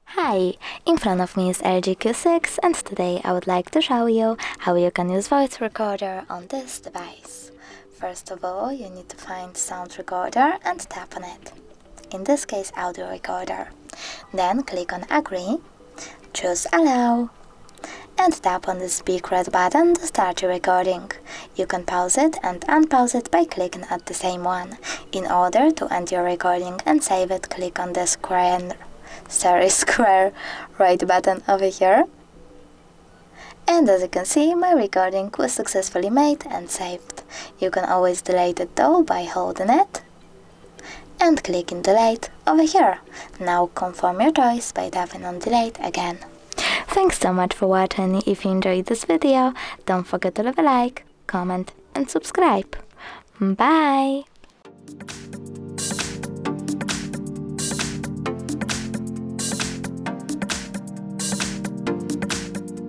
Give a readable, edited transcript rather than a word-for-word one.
Hi, in front of me is LG Q6 and today I would like to show you how you can use voice recorder on this device. First of all, you need to find sound recorder and tap on it. In this case, audio recorder. Then click on agree, choose allow, and tap on this big red button to start your recording. You can pause it and unpause it by clicking at the same one. In order to end your recording and save it, click on the square right button over here. And as you can see, my recording was successfully made and saved. You can always delete it though by holding it and clicking delete over here. Now confirm your choice by tapping on delete again. Thanks so much for watching. If you enjoyed this video, don't forget to leave a like, comment and subscribe. Bye!